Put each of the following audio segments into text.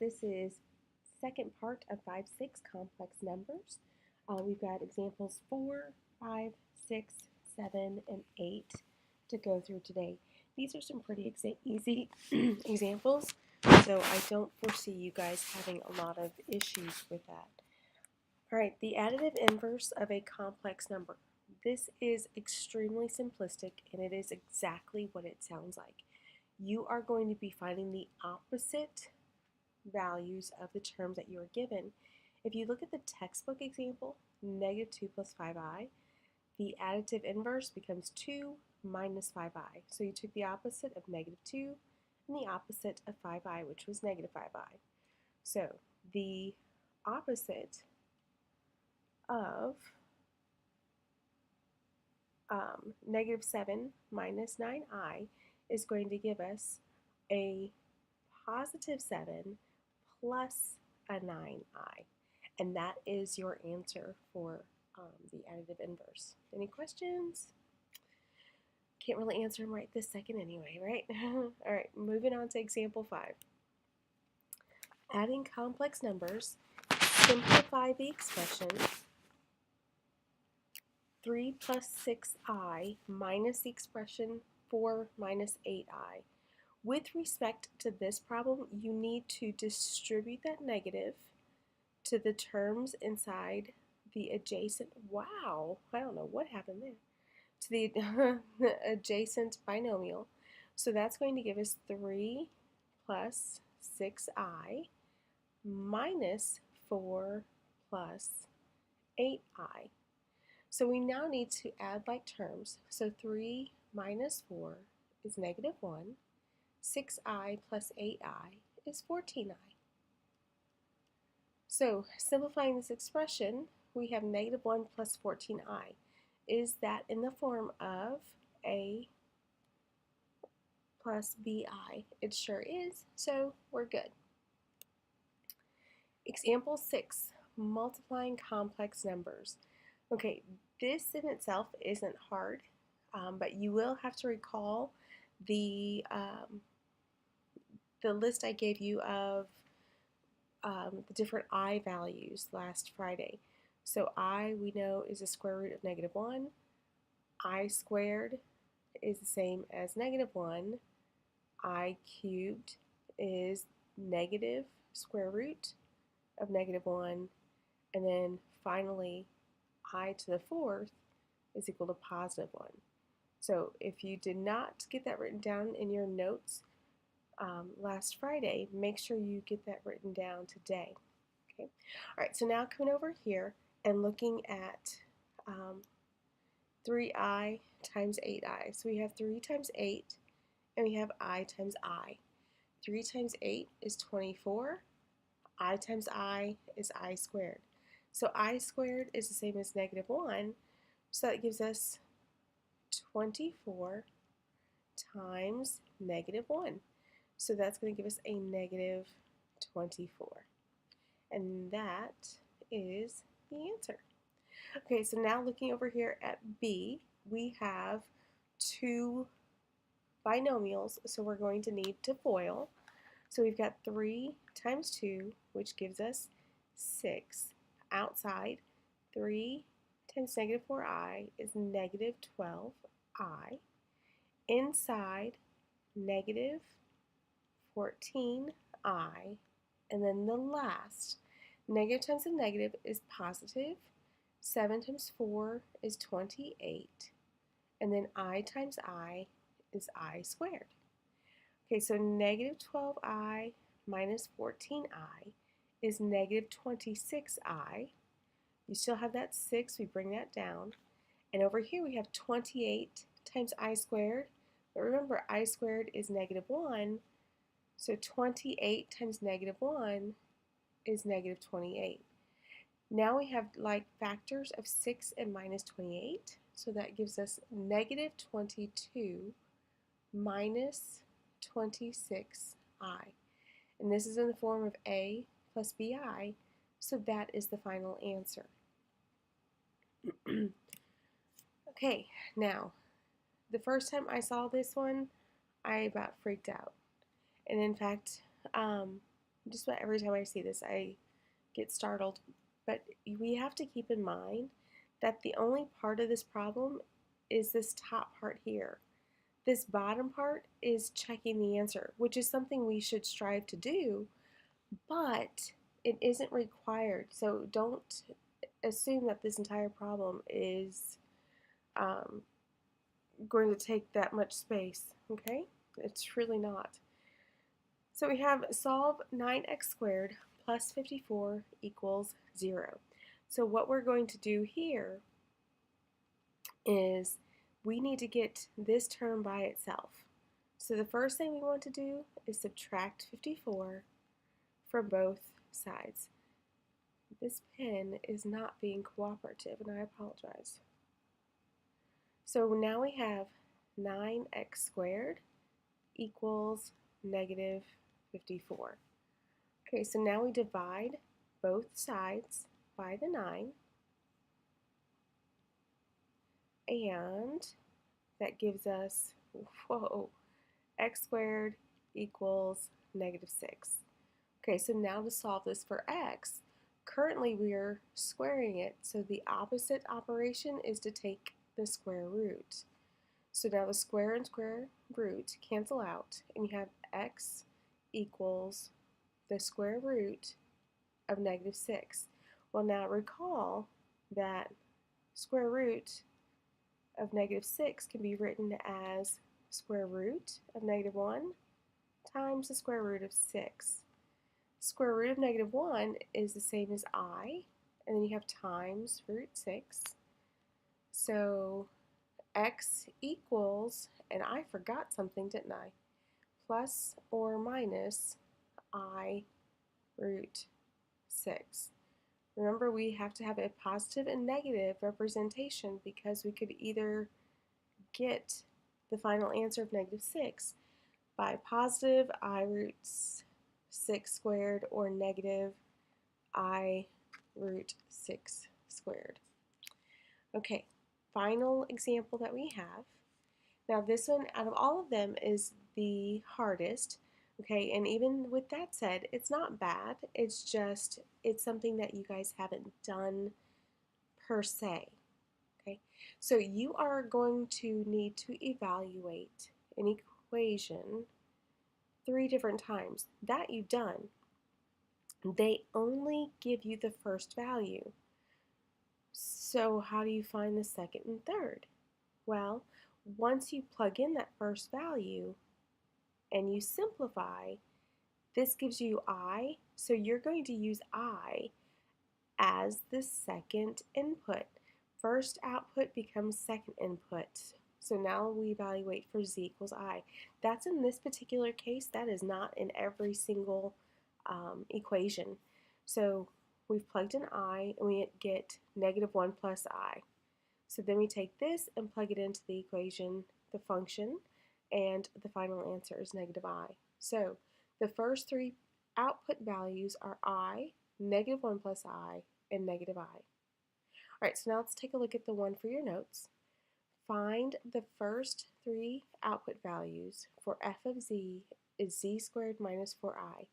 This is second part of 5-6 complex numbers. We've got examples 4, 5, 6, 7, and 8 to go through today. These are some pretty easy examples, so I don't foresee you guys having a lot of issues with that. All right, the additive inverse of a complex number. This is extremely simplistic, and it is exactly what it sounds like. You are going to be finding the opposite values of the terms that you are given. If you look at the textbook example, negative 2 plus 5i, the additive inverse becomes 2 minus 5i. So you took the opposite of negative 2 and the opposite of 5i, which was negative 5i. So the opposite of negative 7 minus 9i is going to give us a positive 7 plus a 9i. And that is your answer for the additive inverse. Any questions? Can't really answer them right this second anyway, right? All right, moving on to example 5. Adding complex numbers, simplify the expression 3 plus 6i minus the expression 4 minus 8i. With respect to this problem, you need to distribute that negative to the terms inside the adjacent, wow, I don't know what happened there, to the adjacent binomial. So that's going to give us 3 plus 6i minus 4 plus 8i. So we now need to add like terms. So 3 minus 4 is negative 1. 6i plus 8i is 14i. So simplifying this expression, we have negative 1 plus 14i. Is that in the form of a plus bi? It sure is, so we're good. Example 6, multiplying complex numbers. Okay, this in itself isn't hard, but you will have to recall the list I gave you of the different I values last Friday. So I, we know, is the square root of negative 1. I squared is the same as negative 1. I cubed is negative square root of negative 1. And then finally, I to the 4th is equal to positive 1. So if you did not get that written down in your notes last Friday, make sure you get that written down today. Okay. All right, so now coming over here and looking at 3i times 8i. So we have 3 times 8, and we have I times I. 3 times 8 is 24. I times I is I squared. So I squared is the same as negative 1, so that gives us 24 times negative 1. So that's going to give us a negative 24. And that is the answer. Okay, so now looking over here at B, we have 2 binomials, so we're going to need to FOIL. So we've got 3 times 2, which gives us 6. Outside, 3 times negative 4i is negative 12i. Inside, negative 14i. And then the last, negative times a negative is positive. 7 times 4 is 28. And then I times I is I squared. Okay, so negative 12i minus 14i is negative 26i. You still have that 6, we bring that down. And over here we have 28 times I squared. But remember, I squared is negative 1. So 28 times negative 1 is negative 28. Now we have like factors of 6 and minus 28. So that gives us negative 22 minus 26i. And this is in the form of a plus bi, so that is the final answer. Okay, now, the first time I saw this one, I about freaked out. And in fact, Just about every time I see this, I get startled. But we have to keep in mind that the only part of this problem is this top part here. This bottom part is checking the answer, which is something we should strive to do, but it isn't required. So don't assume that this entire problem is um, going to take that much space, okay? It's really not. So we have solve 9x squared plus 54 equals 0. So what we're going to do here is we need to get this term by itself. So the first thing we want to do is subtract 54 from both sides. This pen is not being cooperative, and I apologize. So now we have 9x squared equals negative 54. Okay, so now we divide both sides by the 9, and that gives us, whoa, x squared equals negative 6. Okay, so now to solve this for x, currently we are squaring it, so the opposite operation is to take the square root. So now the square and square root cancel out, and you have x equals the square root of negative 6. Well, now recall that square root of negative 6 can be written as square root of negative 1 times the square root of 6. Square root of negative 1 is the same as I, and then you have times root 6. So x equals, and I forgot something, didn't I? Plus or minus I root 6. Remember, we have to have a positive and negative representation because we could either get the final answer of negative 6 by positive I root 6 squared or negative I root 6 squared. Okay, final example that we have. Now this one, out of all of them, is the hardest. Okay, and even with that said, it's not bad. It's just, it's something that you guys haven't done per se. Okay, so you are going to need to evaluate an equation 3 different times. That you've done. They only give you the first value. So how do you find the second and third? Well, once you plug in that first value and you simplify, this gives you I, so you're going to use I as the second input. First output becomes second input. So now we evaluate for z equals I. That's in this particular case. That is not in every single equation. So we've plugged in I, and we get negative 1 plus I. So then we take this and plug it into the equation, the function, and the final answer is negative I. So the first 3 output values are I, negative 1 plus I, and negative I. All right, so now let's take a look at the one for your notes. Find the first 3 output values for f of z is z squared minus 4i.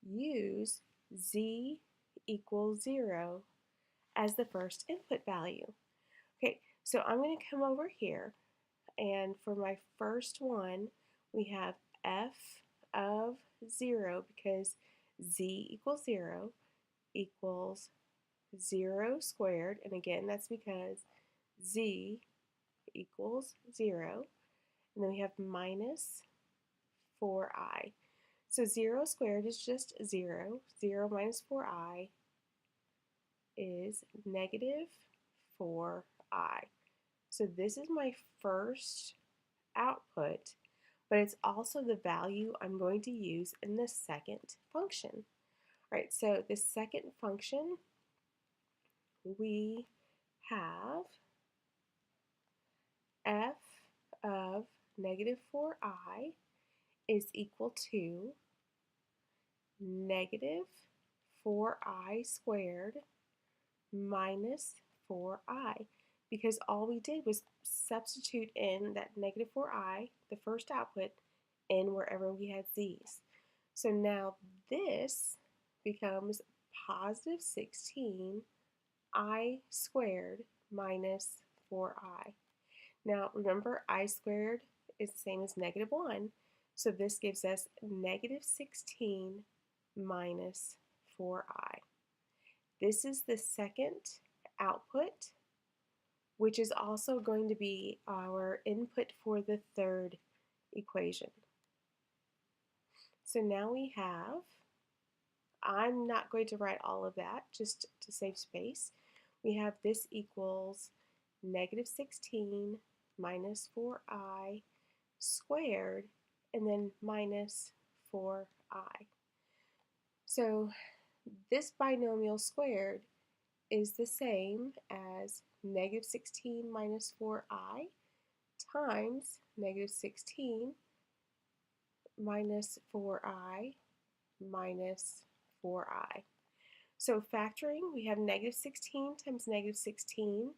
Use z equals 0 as the first input value. Okay, so I'm going to come over here, and for my first one, we have f of 0 because z equals 0 equals 0 squared, and again, that's because z equals 0, and then we have minus 4i. So 0 squared is just 0. 0 minus 4i is negative 4i. So this is my first output, but it's also the value I'm going to use in the second function. All right, so the second function, we have f of negative 4i is equal to negative 4i squared minus 4i, because all we did was substitute in that negative 4i, the first output, in wherever we had z's. So now this becomes positive 16I squared minus 4I. Now remember, I squared is the same as negative 1, so this gives us negative 16 minus 4I. This is the second output, which is also going to be our input for the third equation. So now we have, I'm not going to write all of that just to save space. We have this equals negative 16 minus 4I squared and then minus 4I. So this binomial squared is the same as negative 16 minus 4I times negative 16 minus 4I minus 4I. So factoring, we have negative 16 times negative 16,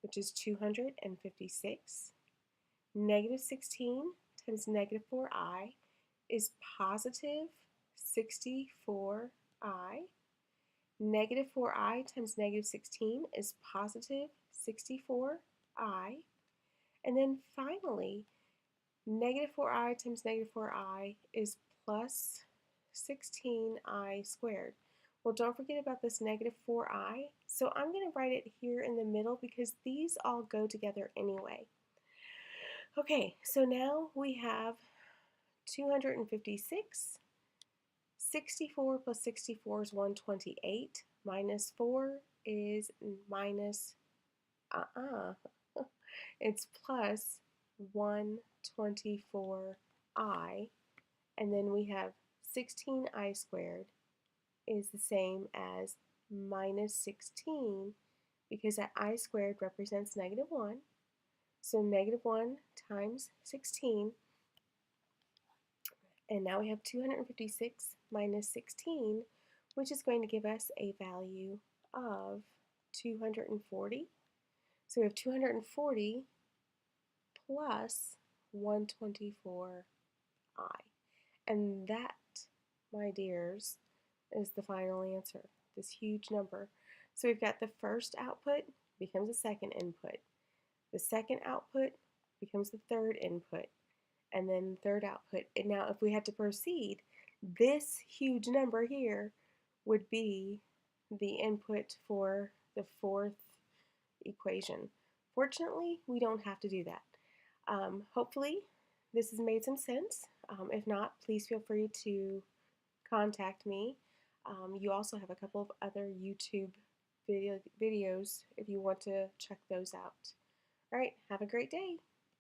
which is 256. Negative 16 times negative 4I is positive 64I. Negative 4I times negative 16 is positive 64I. And then finally, negative 4I times negative 4I is plus 16I squared. Well, don't forget about this negative 4I. So I'm going to write it here in the middle because these all go together anyway. Okay, so now we have 256. 64 plus 64 is 128. Minus 4 is minus, it's plus 124I. And then we have 16I squared is the same as minus 16 because that I squared represents negative 1. So negative 1 times 16. And now we have 256 minus 16, which is going to give us a value of 240. So we have 240 plus 124I. And that, my dears, is the final answer, this huge number. So we've got the first output becomes the second input. The second output becomes the third input. And then third output. And now if we had to proceed, this huge number here would be the input for the fourth equation. Fortunately, we don't have to do that. Hopefully, this has made some sense. If not, please feel free to contact me. You also have a couple of other YouTube videos if you want to check those out. All right, have a great day.